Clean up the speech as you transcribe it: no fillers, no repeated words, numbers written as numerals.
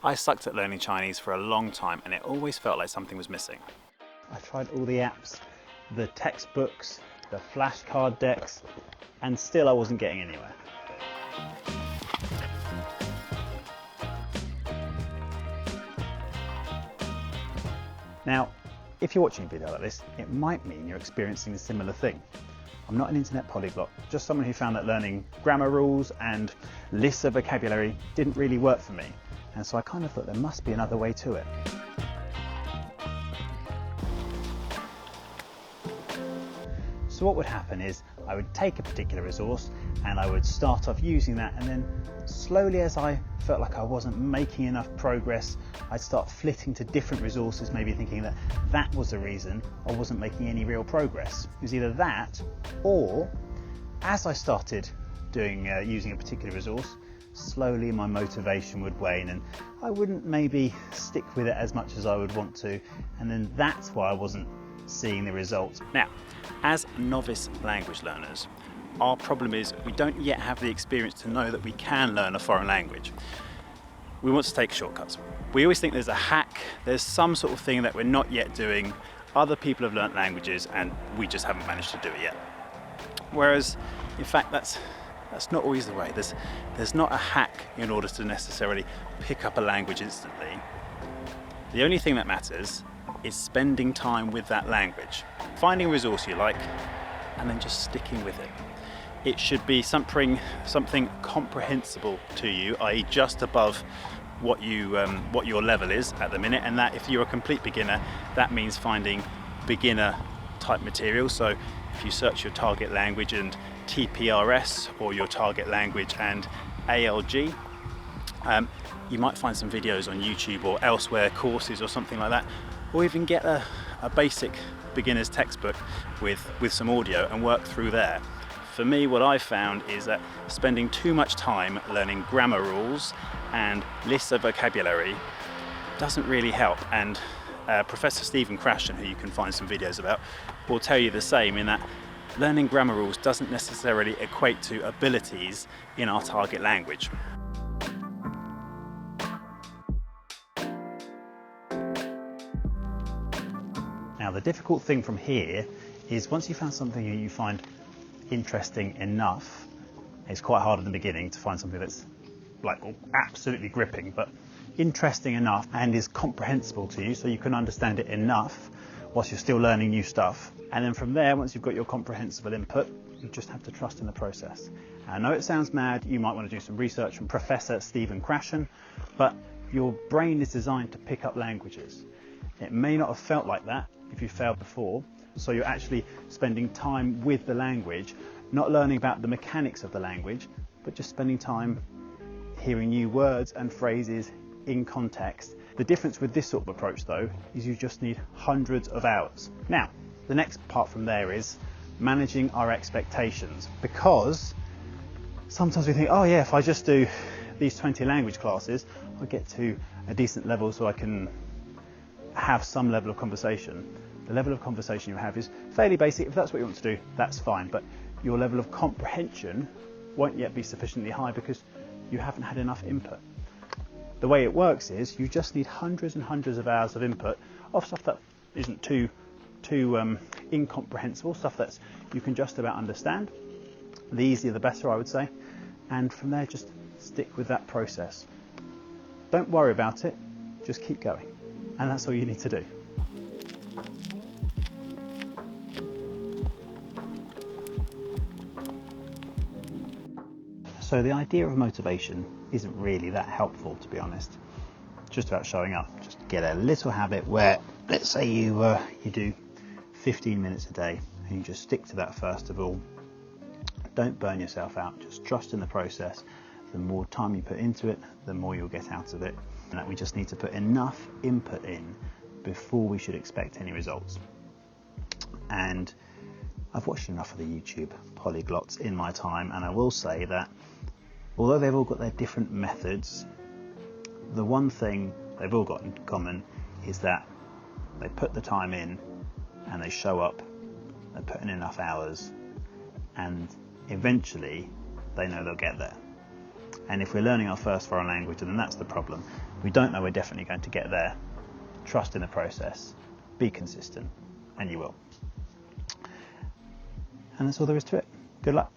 I sucked at learning Chinese for a long time and it always felt like something was missing. I tried all the apps, the textbooks, the flashcard decks, and still I wasn't getting anywhere. Now, if you're watching a video like this, it might mean you're experiencing a similar thing. I'm not an internet polyglot, just someone who found that learning grammar rules and lists of vocabulary didn't really work for me. And so I kind of thought there must be another way to it. So what would happen is I would take a particular resource and I would start off using that, and then slowly, as I felt like I wasn't making enough progress, I'd start flitting to different resources, maybe thinking that that was the reason I wasn't making any real progress. It was either that, or as I started using a particular resource, slowly my motivation would wane and I wouldn't maybe stick with it as much as I would want to, and then that's why I wasn't seeing the results. Now, as novice language learners, our problem is we don't yet have the experience to know that we can learn a foreign language. We want to take shortcuts. We always think there's a hack, there's some sort of thing that we're not yet doing. Other people have learnt languages and we just haven't managed to do it yet. Whereas, in fact, that's not always the way. There's not a hack in order to necessarily pick up a language instantly. The only thing that matters is spending time with that language, finding a resource you like, and then just sticking with it. It should be something comprehensible to you, i.e. just above what your level is at the minute, and that if you're a complete beginner, that means finding beginner type material. So if you search your target language and TPRS, or your target language and ALG, you might find some videos on YouTube or elsewhere, courses or something like that, or even get a basic beginner's textbook with some audio and work through there. For me, what I've found is that spending too much time learning grammar rules and lists of vocabulary doesn't really help, and Professor Stephen Krashen, who you can find some videos about, will tell you the same, in that learning grammar rules doesn't necessarily equate to abilities in our target language. Now, the difficult thing from here is once you found something you find interesting enough, it's quite hard in the beginning to find something that's like absolutely gripping, but interesting enough and is comprehensible to you so you can understand it enough whilst you're still learning new stuff. And then from there, once you've got your comprehensible input, you just have to trust in the process. And I know it sounds mad, you might want to do some research from Professor Stephen Krashen, but your brain is designed to pick up languages. It may not have felt like that if you failed before, so you're actually spending time with the language, not learning about the mechanics of the language, but just spending time hearing new words and phrases in context. The difference with this sort of approach, though, is you just need hundreds of hours. Now, the next part from there is managing our expectations, because sometimes we think, oh yeah, if I just do these 20 language classes, I'll get to a decent level so I can have some level of conversation. The level of conversation you have is fairly basic. If that's what you want to do, that's fine, but your level of comprehension won't yet be sufficiently high because you haven't had enough input. The way it works is you just need hundreds and hundreds of hours of input of stuff that isn't too incomprehensible, stuff that you can just about understand. The easier the better, I would say, and from there just stick with that process. Don't worry about it, just keep going, and that's all you need to do. So the idea of motivation isn't really that helpful, to be honest. It's just about showing up. Just get a little habit where, let's say you do 15 minutes a day and you just stick to that first of all. Don't burn yourself out, just trust in the process. The more time you put into it, the more you'll get out of it. And that we just need to put enough input in before we should expect any results. And I've watched enough of the YouTube polyglots in my time, and I will say that although they've all got their different methods, the one thing they've all got in common is that they put the time in and they show up, they put in enough hours, and eventually they know they'll get there. And if we're learning our first foreign language, then that's the problem. We don't know we're definitely going to get there. Trust in the process, be consistent, and you will. And that's all there is to it. Good luck.